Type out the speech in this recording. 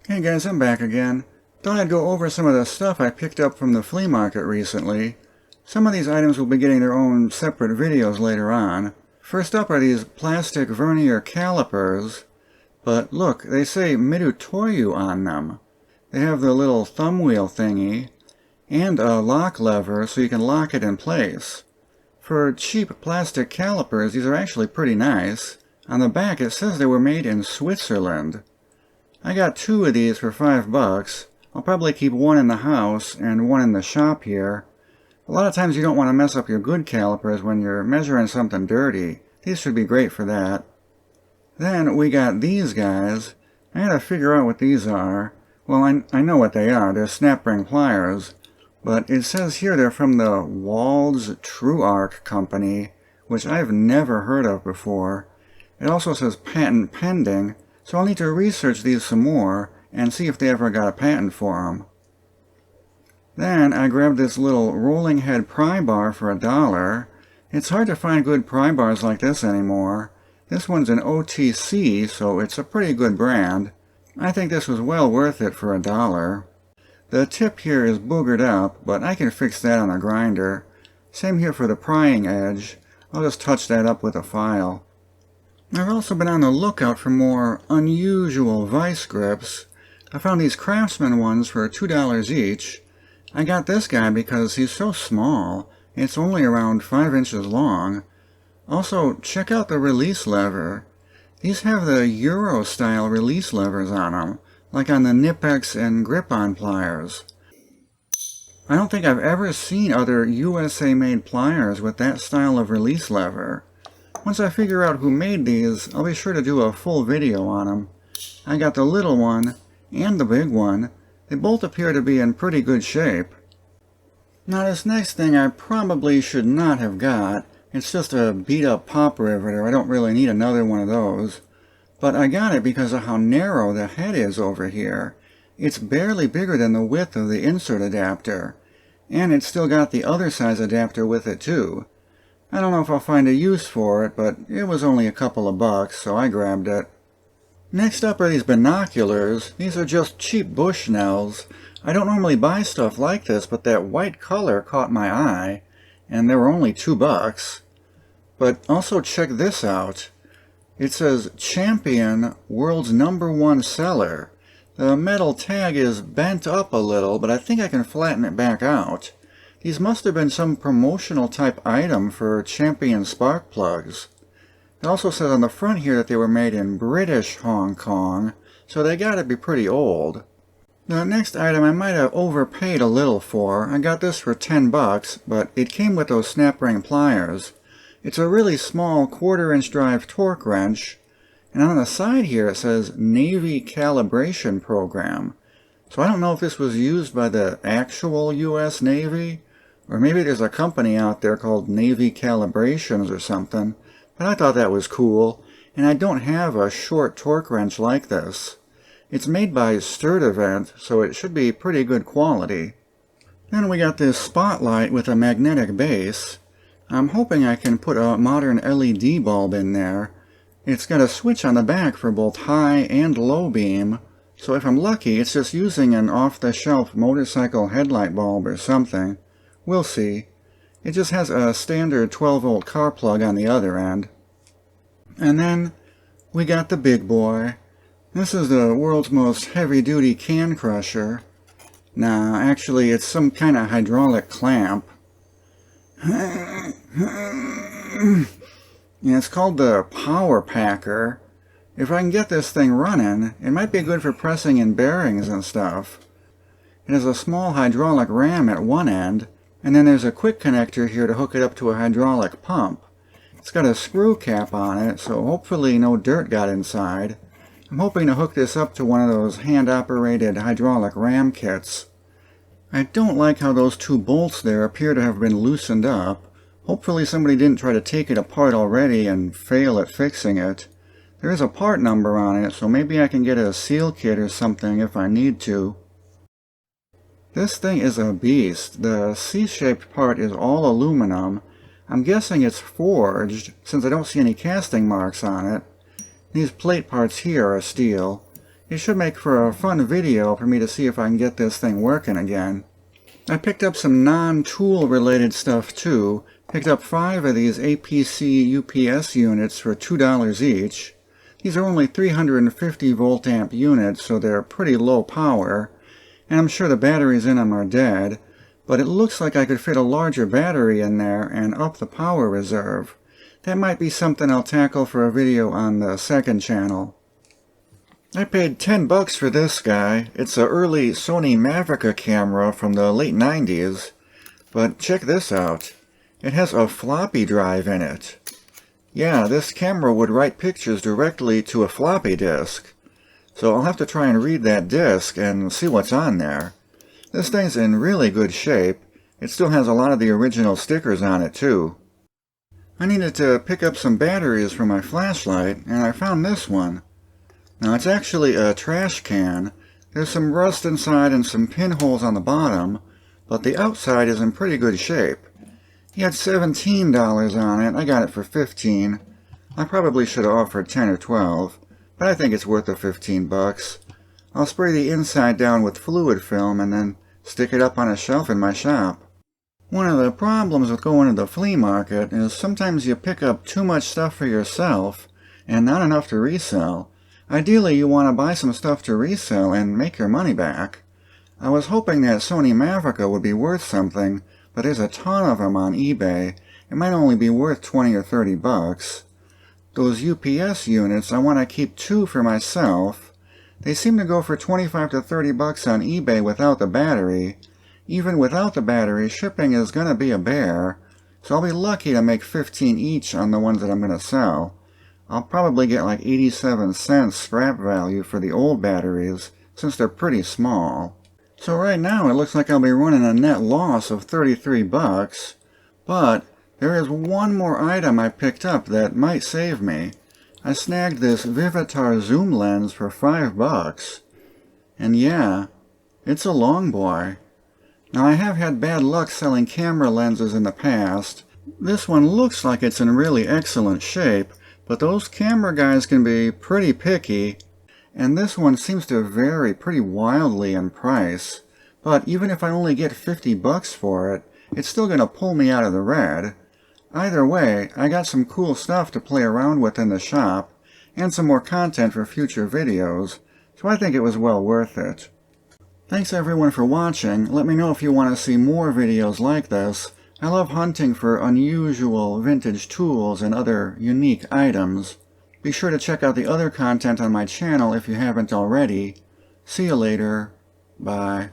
Hey guys, I'm back again. Thought I'd go over some of the stuff I picked up from the flea market recently. Some of these items will be getting their own separate videos later on. First up are these plastic vernier calipers. But look, they say Mitutoyo on them. They have the little thumb wheel thingy, and a lock lever so you can lock it in place. For cheap plastic calipers, these are actually pretty nice. On the back it says they were made in Switzerland. I got 2 of these for $5. I'll probably keep one in the house and one in the shop here. A lot of times you don't want to mess up your good calipers when you're measuring something dirty. These should be great for that. Then we got these guys. I gotta figure out what these are. Well, I know what they are. They're snap ring pliers. But it says here they're from the Waldes Truarc company, which I've never heard of before. It also says patent pending. So I'll need to research these some more and see if they ever got a patent for them. Then I grabbed this little rolling head pry bar for $1. It's hard to find good pry bars like this anymore. This one's an OTC, so it's a pretty good brand. I think this was well worth it for $1. The tip here is boogered up, but I can fix that on a grinder. Same here for the prying edge. I'll just touch that up with a file. I've also been on the lookout for more unusual vice grips. I found these Craftsman ones for $2 each. I got this guy because he's so small. It's only around 5 inches long. Also, check out the release lever. These have the Euro-style release levers on them, like on the Nipex and grip-on pliers. I don't think I've ever seen other USA-made pliers with that style of release lever. Once I figure out who made these, I'll be sure to do a full video on them. I got the little one and the big one. They both appear to be in pretty good shape. Now this next thing I probably should not have got. It's just a beat-up pop riveter. I don't really need another one of those. But I got it because of how narrow the head is over here. It's barely bigger than the width of the insert adapter. And it's still got the other size adapter with it too. I don't know if I'll find a use for it, but it was only a couple of bucks, so I grabbed it. Next up are these binoculars. These are just cheap Bushnells. I don't normally buy stuff like this, but that white color caught my eye, and they were only $2. But also check this out. It says Champion, World's #1 Seller. The metal tag is bent up a little, but I think I can flatten it back out. These must have been some promotional type item for Champion spark plugs. It also says on the front here that they were made in British Hong Kong, so they gotta be pretty old. The next item I might have overpaid a little for. I got this for $10, but it came with those snap ring pliers. It's a really small 1/4-inch drive torque wrench, and on the side here it says Navy Calibration Program. So I don't know if this was used by the actual US Navy, or maybe there's a company out there called Navy Calibrations or something, but I thought that was cool, and I don't have a short torque wrench like this. It's made by Sturtevant, so it should be pretty good quality. Then we got this spotlight with a magnetic base. I'm hoping I can put a modern LED bulb in there. It's got a switch on the back for both high and low beam, so if I'm lucky it's just using an off-the-shelf motorcycle headlight bulb or something. We'll see. It just has a standard 12-volt car plug on the other end. And then we got the big boy. This is the world's most heavy-duty can crusher. Nah, actually it's some kind of hydraulic clamp. Yeah, it's called the Power Packer. If I can get this thing running, it might be good for pressing in bearings and stuff. It has a small hydraulic ram at one end, and then there's a quick connector here to hook it up to a hydraulic pump. It's got a screw cap on it, so hopefully no dirt got inside. I'm hoping to hook this up to one of those hand-operated hydraulic ram kits. I don't like how those 2 bolts there appear to have been loosened up. Hopefully somebody didn't try to take it apart already and fail at fixing it. There is a part number on it, so maybe I can get a seal kit or something if I need to. This thing is a beast. The C-shaped part is all aluminum. I'm guessing it's forged, since I don't see any casting marks on it. These plate parts here are steel. It should make for a fun video for me to see if I can get this thing working again. I picked up some non-tool related stuff too. Picked up 5 of these APC UPS units for $2 each. These are only 350 volt amp units, so they're pretty low power. And I'm sure the batteries in them are dead, but it looks like I could fit a larger battery in there and up the power reserve. That might be something I'll tackle for a video on the second channel. I paid $10 for this guy. It's an early Sony Mavica camera from the late 90s. But check this out. It has a floppy drive in it. Yeah, this camera would write pictures directly to a floppy disk. So I'll have to try and read that disk and see what's on there. This thing's in really good shape. It still has a lot of the original stickers on it too. I needed to pick up some batteries for my flashlight, and I found this one. Now it's actually a trash can. There's some rust inside and some pinholes on the bottom, but the outside is in pretty good shape. He had $17 on it. I got it for $15. I probably should have offered $10 or $12, but I think it's worth the $15. I'll spray the inside down with fluid film and then stick it up on a shelf in my shop. One of the problems with going to the flea market is sometimes you pick up too much stuff for yourself and not enough to resell. Ideally, you want to buy some stuff to resell and make your money back. I was hoping that Sony Mavica would be worth something, but there's a ton of them on eBay. It might only be worth $20 or $30. Those UPS units, I want to keep 2 for myself. They seem to go for $25 to $30 on eBay without the battery. Even without the battery, shipping is going to be a bear, so I'll be lucky to make $15 each on the ones that I'm going to sell. I'll probably get like 87 cents scrap value for the old batteries, since they're pretty small. So right now it looks like I'll be running a net loss of $33, but there is one more item I picked up that might save me. I snagged this Vivitar zoom lens for $5, and yeah, it's a Longboi. Now I have had bad luck selling camera lenses in the past. This one looks like it's in really excellent shape, but those camera guys can be pretty picky, and this one seems to vary pretty wildly in price. But even if I only get $50 for it, it's still going to pull me out of the red. Either way, I got some cool stuff to play around with in the shop, and some more content for future videos, so I think it was well worth it. Thanks everyone for watching. Let me know if you want to see more videos like this. I love hunting for unusual vintage tools and other unique items. Be sure to check out the other content on my channel if you haven't already. See you later. Bye.